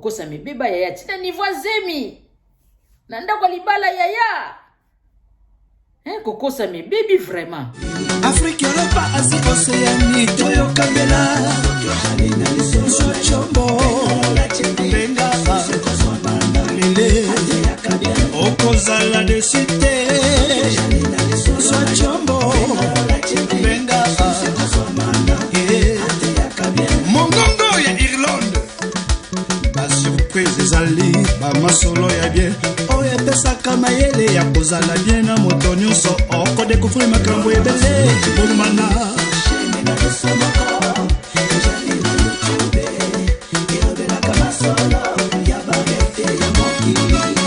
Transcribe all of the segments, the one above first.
kokosa mebeba yaya tina niveau zemi nanda kwa libala yaya kokosa mebebi vraiment Afrique Europa Asie Océanie Toyo Kabela Chombo Benga Lele Okozala de cité Chombo Benga Mongongo ya Irlande Ba surprise ezali ba masolo ya bien oye pesa kama yele ya kozala bien na moto nyonso oko découvrir makambo ebele bolumana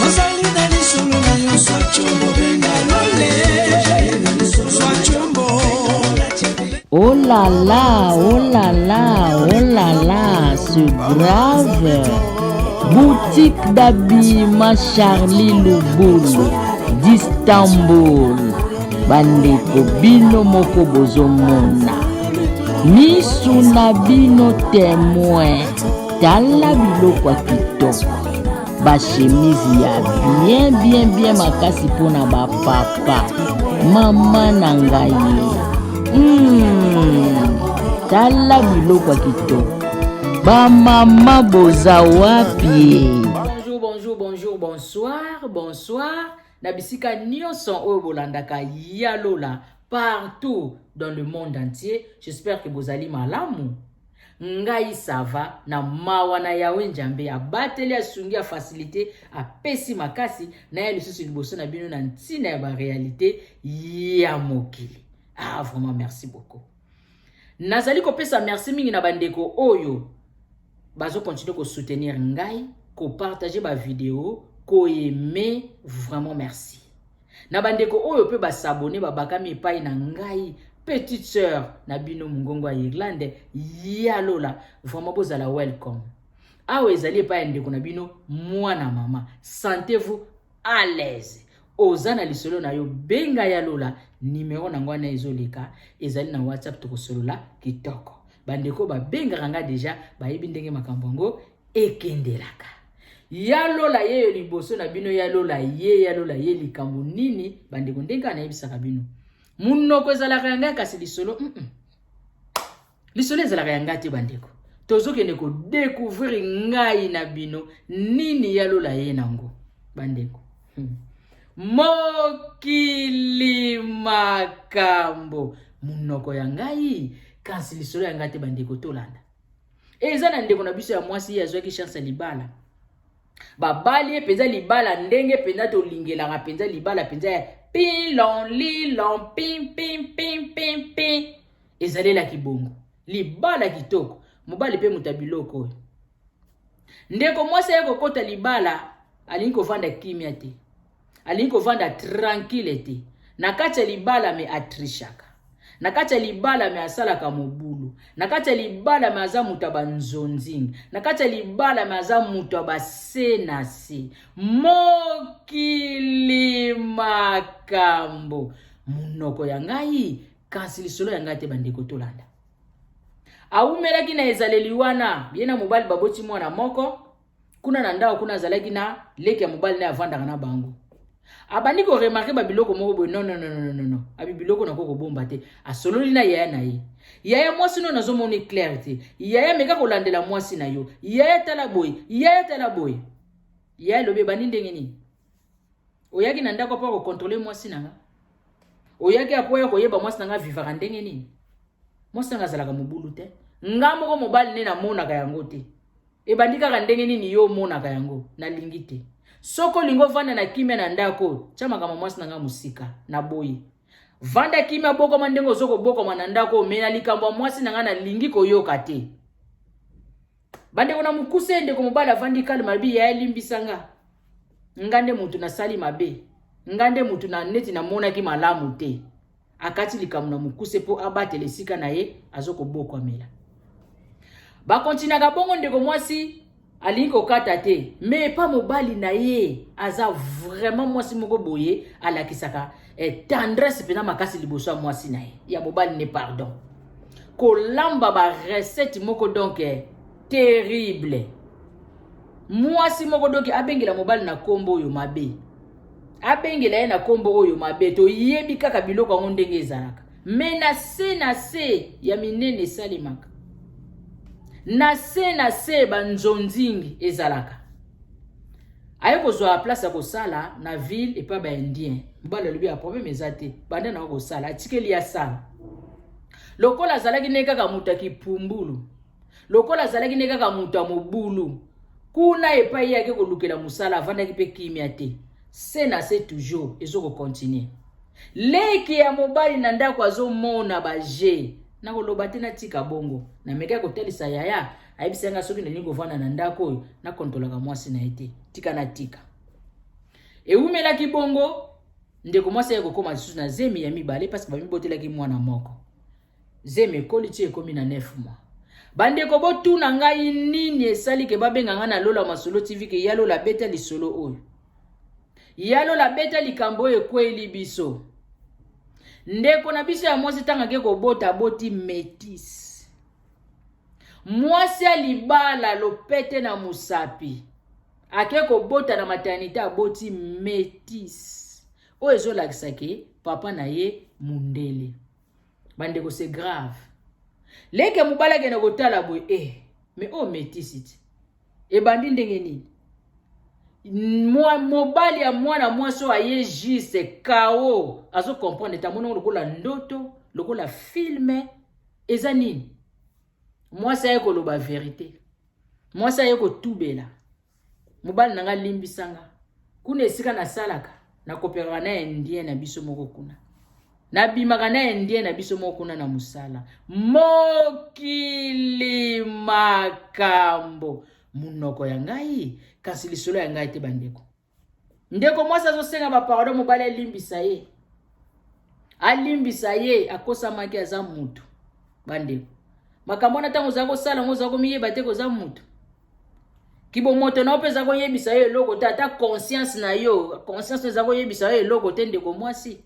ozali na lisolo na yo Chombo benga lole Chombo. Oh là là, oh là là, oh là là, c'est grave. Boutique d'habillement Charlie Lubulu d'Istanbul. Bandeko bino moko bozomona. Misu na bino témoin. Tala biloko kitoko. Ba chemise ya bien makasi pona ba papa. Mama na ngai. Tala biloko kitoko. Ba mama boza wapi? Bonjour, bonsoir. Na bisika nyonso oyo bolandaka yalola partout dans le monde entier. J'espère que bozali malamu. Ngai sava na mawa na yawe njambe abateli asungi a facilité a pesi makasi na ya lisusu liboso na bino na ntina ya ba réalité ya mokili. Ah vraiment merci beaucoup. Nazali kopesa merci mingi na bandeko oyo bazo continuer ko soutenir ngai, ko partager ba vidéo, ko aimer, vraiment merci. Na bandeko oyo pe ba s'abonner ba bakami epai na ngai, petite sœur na bino mungongo ya Irlande, yalola, vraiment bozala welcome. Awe ezali epai ndeko na bino mwana mama, sentez-vous à l'aise. Ozana lisolo na yo benga yalola, numéro na ngwana ezoleka, ezali na WhatsApp to kosolola kitoko. Bandeko ba benga ranga deja ba yebi ndenge makambongo ekendelaka. Yalola ye liboso na bino yalola ye likambo nini bandeko ndenga na yebisaka bino. Munoko ezalaka yanga kasi lisolo lisolo ezalaka yanga te bandeko. Tozokende ko découvrir ngai na bino nini yalola ye nango bandeko. Mokili makambo munoko ya ngai kasi lisolo ya ngate bandeko tolanda. Eza na ndeko na biso ya mwasi ya zwaki chance libala. Babali penza libala ndenge penza to lingela penza libala penza ya pilon lilon pim pim pim pim pim. Ezale la kibongo. Libala kitoko. Mobali pe mutabiloko. Ndeko mwasi ya kokota libala alinko vanda kimia te. Alinko vanda tranquille te. Nakacha libala me atrishaka. Nakacha libala me asalaka mobulu. Nakacha libala me aza mutaba nzonzing. Nakacha libala me aza mutaba senasi. Mokili makambo. Munoko ya ngai kasi lisolo ya ngate bandeko tolanda. Aumelaki na ezaleli wana biena mobali baboti mwana moko. Kuna na ndao kuna zalaki na leki ya mobali na avanda na bango. Abandi ko remarquer ba biloko moko bo non. Abi biloko na ko bomba te. Asololi na yaya na ye. Yaya mwasi no nazo moni clarté. Yaya meka ko landela mwasi na yo. Yaya tala boy. Yaya lobe bani ndenge ni. Oyaki na ndako pa ko contrôler mwasi nanga. Oyaki apoya ko yeba mwasi nanga vivaka ndenge ni. Mwasi nanga zalaka mobulu te. Ngamo ko mobali ne na mona ka yango te. Ebandika ka ndenge ni yo mona ka yango na lingite. Soko lingo vanda na kimia na ndako, chama kama mwasi nanga musika na boyi. Vanda kimia boko mandengo zoko boko manandako mena likambo mwasi nanga na lingi koyoka te. Bande kona mukuse ndeko mobala vandi kale mabi ya limbisanga. Ngande mutu na sali mabe. Ngande mutu na neti na mona ki malamu te. Akati likambo na mukuse po abate lesika na ye azoko boko amela. Ba kontina ka bongo ndeko mwasi alinko kata te, mais pas mobali na ye aza vraiment mwasi moko boye alakisaka tendresse pena makasi liboso ya mwasi na ye ya mobali ne pardon ko lamba ba recette moko donc terrible mwasi moko doki abengela mobali na kombo oyo mabe. Abengela ye na kombo oyo mabe to yebi kaka biloko yango ndenge ezalaka. Me na se ya minene esalemaka. Na se banzonzingi ezalaka. Aye kozwa place ya kosala na ville epa ba indien. Mobali alobi ya problème ezate. Banda na kosala atikeli ya sala. Lokola azalaki ne kaka muta kipumbulu. Lokola azalaki ne kaka muta mobulu. Kuna epai yake kolukela musala avandaki pe kimia te. Se toujours ezoko continuer. Leki ya mobali na ndako azomona baje. Na koloba te na tika bongo. Na meka kotelisa yaya. Ayebisanga soki na lingo vana na ndako oyo na kontolaka mwasi na ete. Tika na tika. Eumelaki bongo ndeko mwasi ya kokoma lisusu na zemi ya mibale parce que bamibotelaki mwana moko. Zemi ekoli ti ekomi na 9 mois. Bandeko botuna ngai nini esali ke babenga nga na Lola Masolo TV ke yalo la beta lisolo oyo. Yalo la beta likambo ekweli biso. Ndeko na biso ya mwasi tanga ke kobota boti métis. Mwasi alibala lopete na musapi. Ake kobota na maternité aboti métis. O ezolakisa ke papa na ye mundele. Bandeko c'est grave. Leke mubala ke na kotala boye mais o métisite. E bandi ndenge nini? Mobali ya mwana mwaso aye juste kao azo comprendre tamono lokola ndoto lokola filme eza nini? Mwasi aye koloba vérité. Mwasi aye kotubela. Mobali nanga limbisanga. Kuna esika na salaka na kopera na indien na biso moko kuna. Na bimaka na indien na biso moko kuna na musala. Mokili makambo. Munoko ya ngai kasi lisolo ya ngai te bandeko. Ndeko mwasi azosenga ba pardon mobali alimbisa ye. Alimbisa ye akosa maki aza mutu. Bandeko. Makambo na tango zako sala ngo zako miyeba te ko za mutu. Kibo moto na opeza ko yebisa ye eloko ta conscience na yo, conscience zako yebisa ye eloko te ndeko mwasi.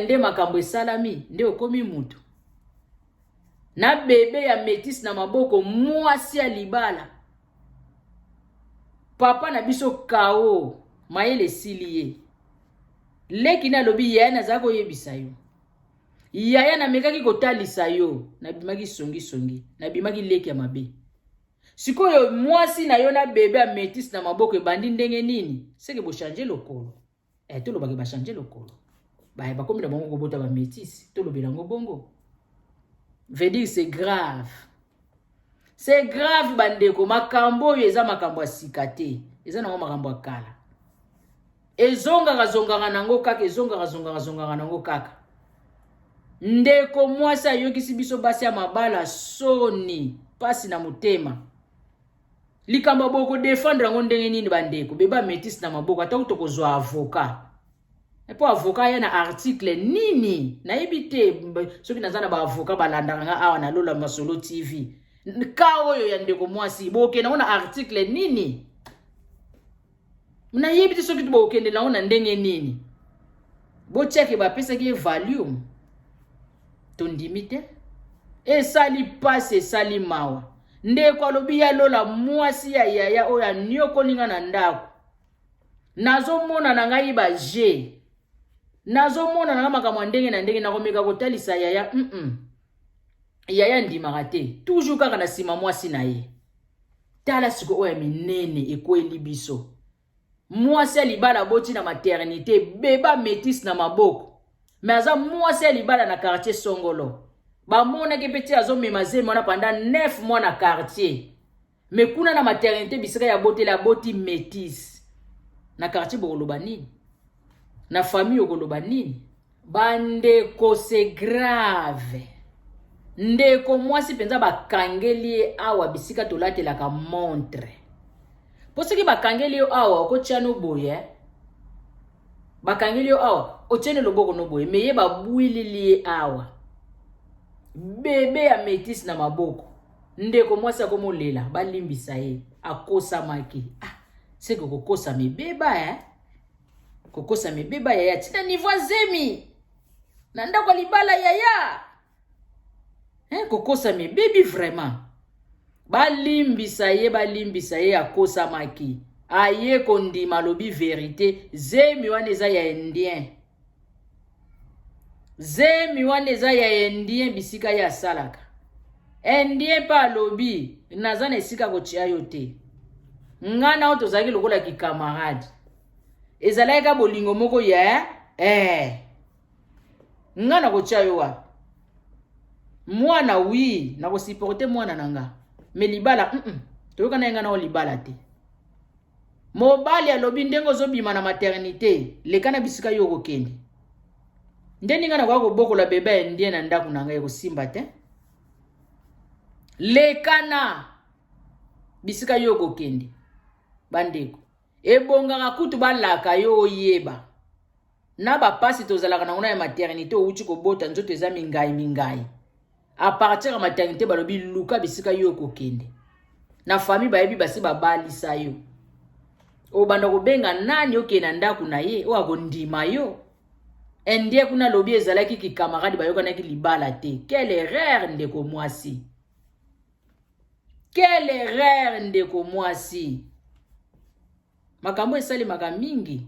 Nde makambo esalami nde okomi mutu. Na bebe ya métis na maboko mwasi alibala. Papa na biso kao mayele siliye. Leki na lobi yaya na zako yebisa yo. Yaya na mekaki kotalisa yo. Na bimaki songi. Na bimaki leki ya mabe. Sikoyo mwasi na yo na bebe ya métis na maboko ebandi ndenge nini? Seke bo changer lokolo. To lobaki ba changer lokolo. Ba komi na bongo kobota ba métis. To lobela ngo bongo. Veut dire c'est grave. C'est grave bandeko. Makambo eza makambo asikate. Eza nango makambo akala. Ezongaka nango kaka. Ezongaka nango kaka. Ndeko mwasi ayokisi biso basi ya mabala soni. Pasi na mutema. Likamba boko defendre nango ndenge nini bandeko. Beba métis na maboko. Ata kutokozwa avocat. Et pour avocat, il y a un article nini. Na ebite, ceux qui n'ont pas avocat, balandanga awa na Lola Masolo TV. Kao yo yandeko mwasi. Boke na una article nini. Na ebite ceux qui tu boke na una ndenge nini. Bo check ba pesa ki volume. Tondimite. E sali passe sali mawa. Ndeko alobi ya Lola mwasi ya yaya oya nyoko linga na ndako. Nazo mona na ngai ba je. Nazo mona na makambo ndenge na ndenge na komeka kotalisa yaya yaya ndimaka te toujours kaka na sima mwasi na ye. Tala siko oya minene ekweli biso. Mwasi alibala boti na maternité beba métis na maboko. Mais aza mwasi alibala na quartier Songolo. Ba mona ke peti azo memaze mona pendant 9 mois na quartier. Mais kuna na maternité bisika ya boti la boti métis. Na quartier Bokoloba nini? Na famille okoloba nini? Bandeko c'est grave. Ndeko mwasi penza bakangeli awa bisika tolatela ka montre. Posiki bakangeli awa okotiano boye. Bakangeli awa otiene loboko no boye meye babuilili awa. Bebe ya métis na maboko. Ndeko mwasi akomolela balimbisa ye akosa maki. C'est que kokosa mebeba kokosa mebeba yaya tina niveau zemi. Nanda kwa libala yaya. Kokosa mebebi vraiment. balimbisa ye akosamaki. Aye kondima lobi vérité. Zemi wana eza ya indien. Zemi wana eza ya indien bisika ya salaka. Indien pa lobi nazana esika kotia yo te. Ngana oto zaki lokola ki camarade. Ezalaika bolingo moko ya ngana kotia yo wa. Mwana oui na ko supporter mwana nanga. Me libala toyoka na ngana o libala te. Mobali alobi ndengo zobima na maternité lekana bisika yo kokende. Ndeni ngana kwa ko bokola bebe ndie na ndaku nanga yo simba te. Lekana bisika yo kokende. Bandeko ebonga kutu balaka yo yeba. Na ba pasi tozalaka na ngona ya maternité outi ko bota nzoto eza mingai. A partir ya maternité balobi luka bisika yo kokende. Na famille bayebi basi babalisa yo. O banda kobenga nani oke na ndaku na ye o akondima yo. Endie kuna lobi ezalaki ki camarade bayoka na ki libala te. Quelle erreur ndeko mwasi. Quelle erreur ndeko mwasi. Makambo esali mingi.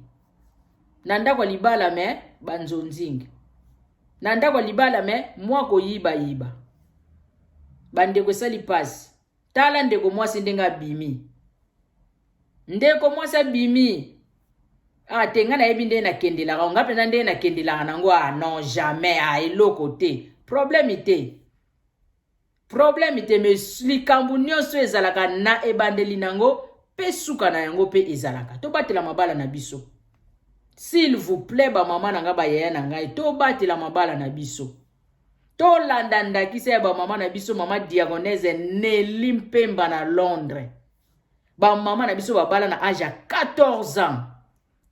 Na ndako libala me banzonzingi. Na ndako libala me mwako yiba. Bandeko esali pasi. Tala ndeko mwasi ndenga bimi. Ndeko mwasi bimi. Tenga na yebi nde na kendela. Ngape na nde na kendela nango non jamais eloko te. Problème te mais likambu nyonso ezalaka na ebandeli nango pe suka na yango pe ezalaka. To batela mabala na biso. S'il vous plaît ba mama nanga ba yaya nanga to batela mabala na biso. To landanda kisa ba mama na biso mama diagonese Nelly Mpemba na Londres. Ba mama na biso babala na âge ya 14 ans.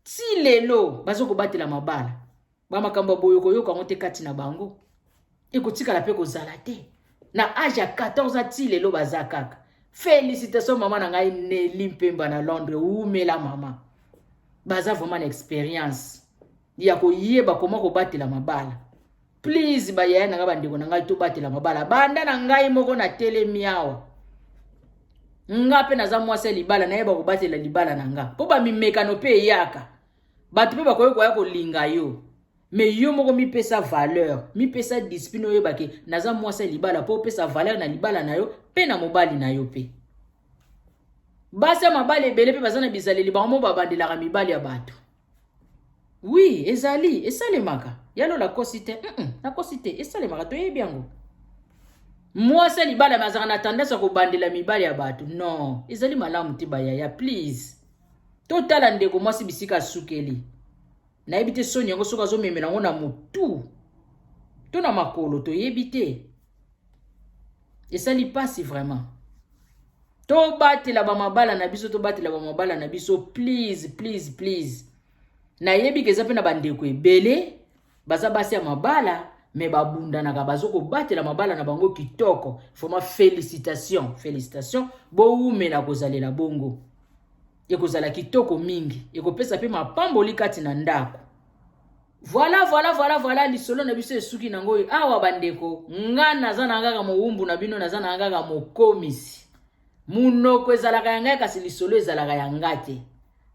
Ti lelo bazoko batela mabala. Ba makambo boyoko yoko ngote kati na bango. Ekotika la pe kozala te. Na âge ya 14 ans ti lelo bazakaka. Félicitations mama na ngai Nelly Mpemba na Londres. Umela mama. Baza vraiment une expérience. Ya ko yeba comment ko batela mabala. Please ba yaya nanga bandeko na ngai to batela mabala. Banda na ngai moko na telemi awa. Ngape na za mwase libala na yeba ko batela libala na nga. Po ba mimekano pe yaka. Batu pe bakoyo ko ya ko linga yo. Me yo moko mi pesa valeur, mi pesa discipline yo bake na za mwase libala po pesa valeur na libala na yo pe na mobali na yo pe. Basa mabali ebele pe bazana bizaleli bango babandelaka mibali ya bato. Oui, ezali, esalemaka. Yalo la kosite, na kosite, esalemaka to yebi yango. Mwase libala mazaka na tendance ko bandela mibali ya bato. Non, ezali malamu te bayaya, please. Totala ndeko mwasi bisika sukeli. Na yebite soni yango soka zo memela ngo na mutu. To na makolo to yebite. Esali pasi vraiment. To batela ba mabala na biso, to batela ba mabala na biso, please. Na yebi keza pe na bandeko ebele, baza basi ya mabala, me babunda na bazoko batela mabala na bango kitoko. Vraiment félicitations. Bo umela kozalela bongo. Ekozala kitoko mingi, ekopesa pe mapamboli kati na ndako. Voilà lisolo na biso esuki nango awa bandeko. Ngana za nanga moumbu na bino na za nanga mokomisi. Munoko ezalaka yanga kasi lisolo ezalaka yanga te.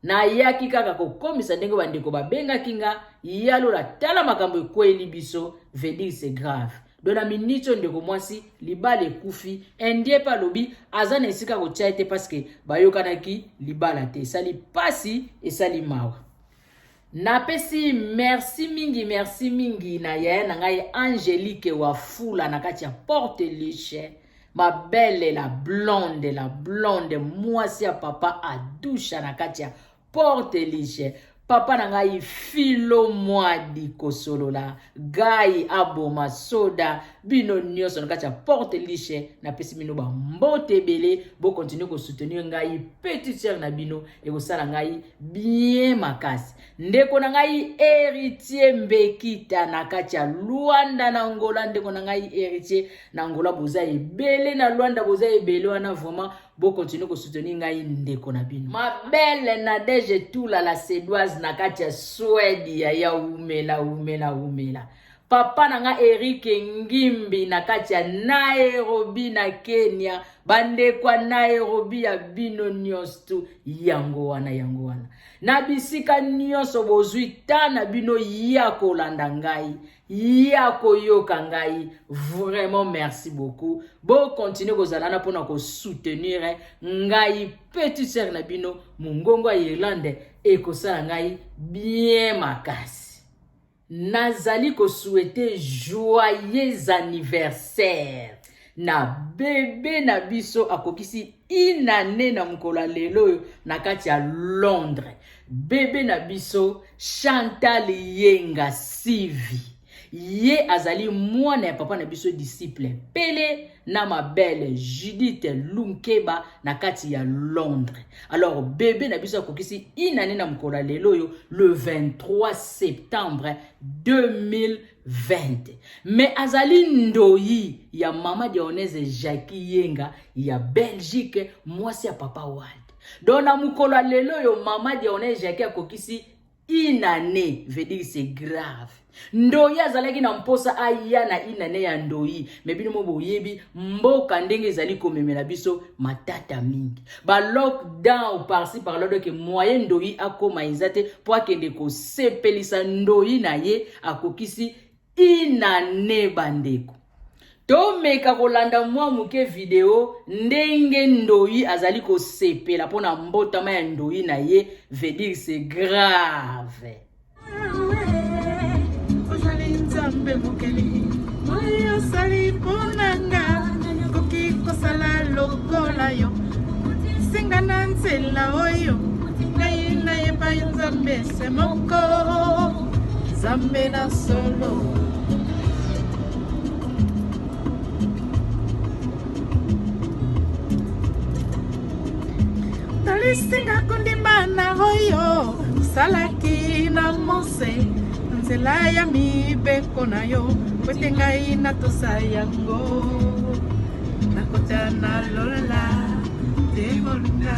Na yaki kaka kokomisa ndenge bandeko babenga kinga yalo la tala makambo ekweli biso veut dire c'est grave. Dona minito ndeko mwasi libala kufi endie pa lobi azana esika ko chaite parce que bayokanaki libala te sali pasi esali mawa. Napesi merci mingi na yaya na ngai Angélique Wafula na kati ya Porte Liche. Ma belle la blonde mwasi ya papa adusha na kati ya Porte Liche. Papa na ngai filo mwadi kosolola gai aboma soda bino nyonso na kati ya Porte Liche na pesi bino ba mbote bele bo continue ko soutenir ngai petite sœur na bino e ko sala ngai bien makasi ndeko na ngai héritier Mbekita na kati ya Luanda na Angola ndeko na ngai héritier na Angola boza ebele na Luanda boza ebele wana vraiment bo continue ko soutenir ngai ndeko na bino. Ma belle Nadège Tula la Sédoise na kati ya Suède ya umela. papa nanga Eric Ngimbi na kati ya Nairobi na Kenya, bande kwa Nairobi ya bino nyonso yango wana. Na bisika nyonso bozwi ta na bino ya kolanda ngai, ya koyoka ngai, vraiment merci beaucoup. Bo continuer kozalana pona ko soutenir ngai petite sœur na bino mungongo ya Irlande ekosala ngai bien makasi. Nazali ko souhaiter joyeux anniversaire na bébé na biso akokisi inane na mkola lelo na kati ya Londres. Bébé na biso Chantal Yenga Sivi. Ye azali mwana ya papa na biso disciple Pele na ma belle Judith Lunkeba na kati ya Londres. Alors bébé na biso akokisi inane na mkola lelo yo le 23 septembre 2020. Mais azali ndoyi ya mama Dionese Jackie Yenga ya Belgique, mwasi ya papa Wald. Dona mukolo lelo yo mama Dionese Jackie akokisi inane, veut dire c'est grave. Ndoyi azalaki na mposa aya na inane ya ndoyi, mebino mo boyebi mboka ndenge ezali komemela biso matata mingi. Ba lockdown par-ci par-là donc moyen ndoyi akoma ezate po akende ko sepelisa ndoyi na ye akokisi inane bandeko. To meka kolanda mwa muke video ndenge ndoyi azali ko sepela pona mbotama ya ndoyi na ye, veut dire c'est grave. Nzambe mokeli oyo sali ponanga koki kosala lokola yo singa na nzela oyo ngai nayeba yo Nzambe se moko Nzambe na solo talisinga kundimana oyo salaki na mose nzela ya mibeko na yo kwete ngai natosa yango nakota na lola teholunga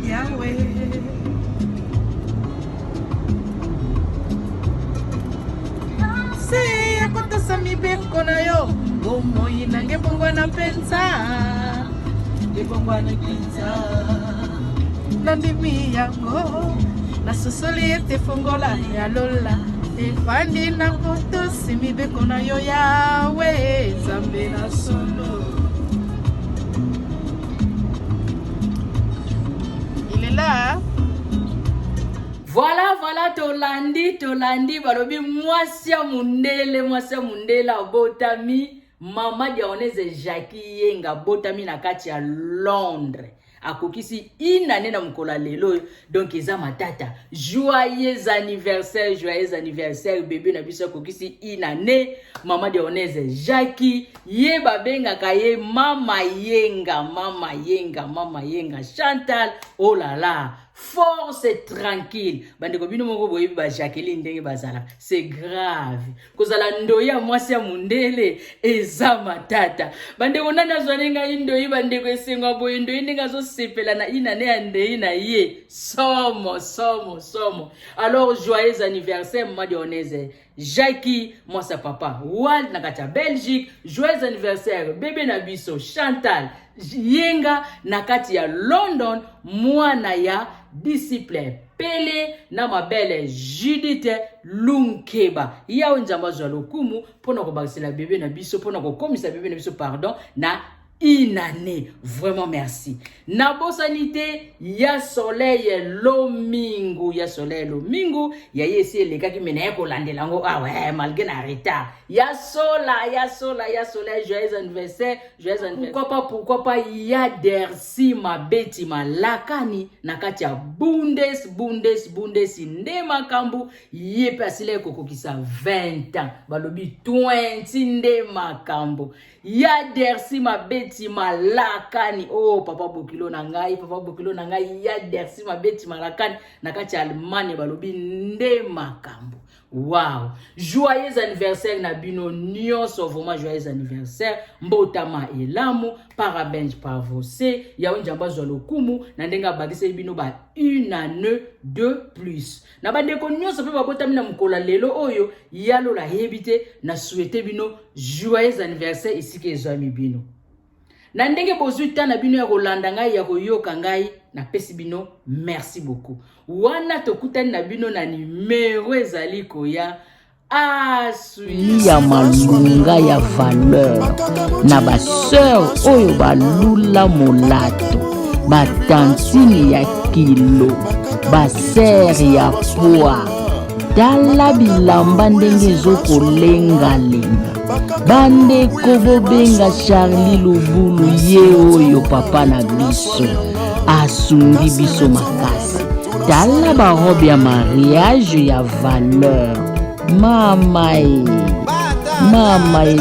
yawe se yakotosa mibeko na yo bomoi nange bongwana mpenza ebongwana kinza nandimi yango nasusoli ete fongola ya lola efandi na koto simibeko na yo yawe Nzambe na solo. Il est là. Voilà, tolandi, balobi mwasi ya mundele abotami, mama Dionese Jackie Yenga botami na kati ya Londres. Akokisi inane na mkola lelo, donc eza matata. Joyeux anniversaire bébé na biso akokisi inane, mama Dionese Jackie ye babenga kaye mama yenga Chantal. Oh là là, force et tranquille. Bandeko bino moko boyebi ba Jacqueline ndenge bazala, c'est grave. Kozala ndoya mwasi ya mundele eza matata. Bandeko nana zwanenga ndoyi bandeko esenga boye ndoyi ndenge zo sepela na inane ya ndei na ye. Somo. Alors joyeux anniversaire mama Dionese Jackie, mwasa papa Wald na kati ya Belgique. Joyeux anniversaire bébé na biso Chantal Yenga na kati ya London, mwana ya disciple Pele na ma belle Judith Lunkeba. Ya nzamba zwa lokumu pona ko bakisela bébé na biso, pona ko komisa bébé na biso pardon na inane. Vraiment merci. Na bosanité ya soleil lomingu ya yesi elekaki mena ko landelango ouais malgré na retard. Ya soleil joyeux anniversaire. Pourquoi pas ya dersi mabeti malakani na kati ya bundes ndema kambu ye pasile kokokisa 20 ans balobi 20 ndema kambu ya dersi mabeti malakani. Oh papa bokilo na ngai ya dersi mabeti malakani na kati ya Allemagne balobi ndema kambu. Wow! Joyeux anniversaire Nabino Nyonso, vraiment joyeux anniversaire. Mbotama elamu, parabenj parvose, yaon jamba zolokumu, nandenga bagise bino ba une année de plus. Nabandeko nyonso pe babotami na mukola lelo oyo, yalo la hebite, na souhaité bino joyeux anniversaire ici ke zami bino. Nandenge bozuta na bino ya kolanda ngai ya koyoka ngai na pesi bino merci beaucoup. Wana tokutani na bino na numero ezali koya asui ya malunga ya valeur na ba sœur oyo balula molato ba tantine ya kilo ba sœur ya poa dala bilamba ndenge ezokolengalenga bandeko bobenga Charlie Lubulu ye oyo papa na biso asungi biso makasi dala barobe ya mariage ya valeur mama e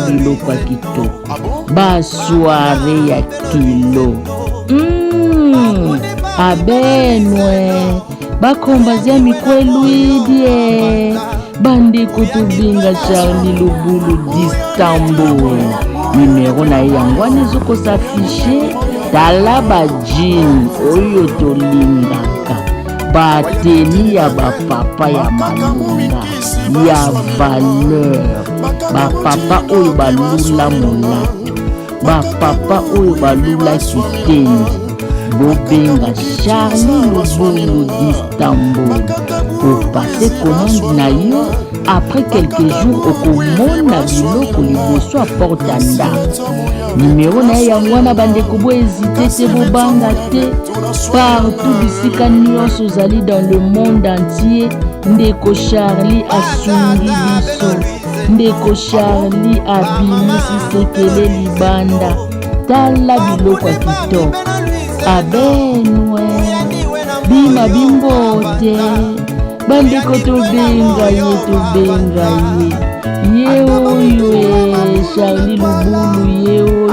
biloko ya kitoko basoire ya kilo abenwe bakombazia mikwelwidie bandeko tobenga Charlie Lubulu d'Istanbul numero na ye yango wana ezokosafishe tala bajini oyo tolingaka bateni ya bapapa ya malunga ya valeur bapapa oyo balula molato bapapa oyo balula kitendi bobenga Charlie Lubulu d'Istanbul pour passer commande na yo après quelques jours okomona biloko liboso à porte ndako numero na ye yango wana bandeko bo hésité te bobanga te partout bisika nyonso ozali dans le monde entier ndeko Charlie asungi biso ndeko Charlie abimisi sekele libanda tala biloko ya kitoko abenwe bima bimbote bandeko tobenga ye ye oyo Charlie Lubulu ye oyo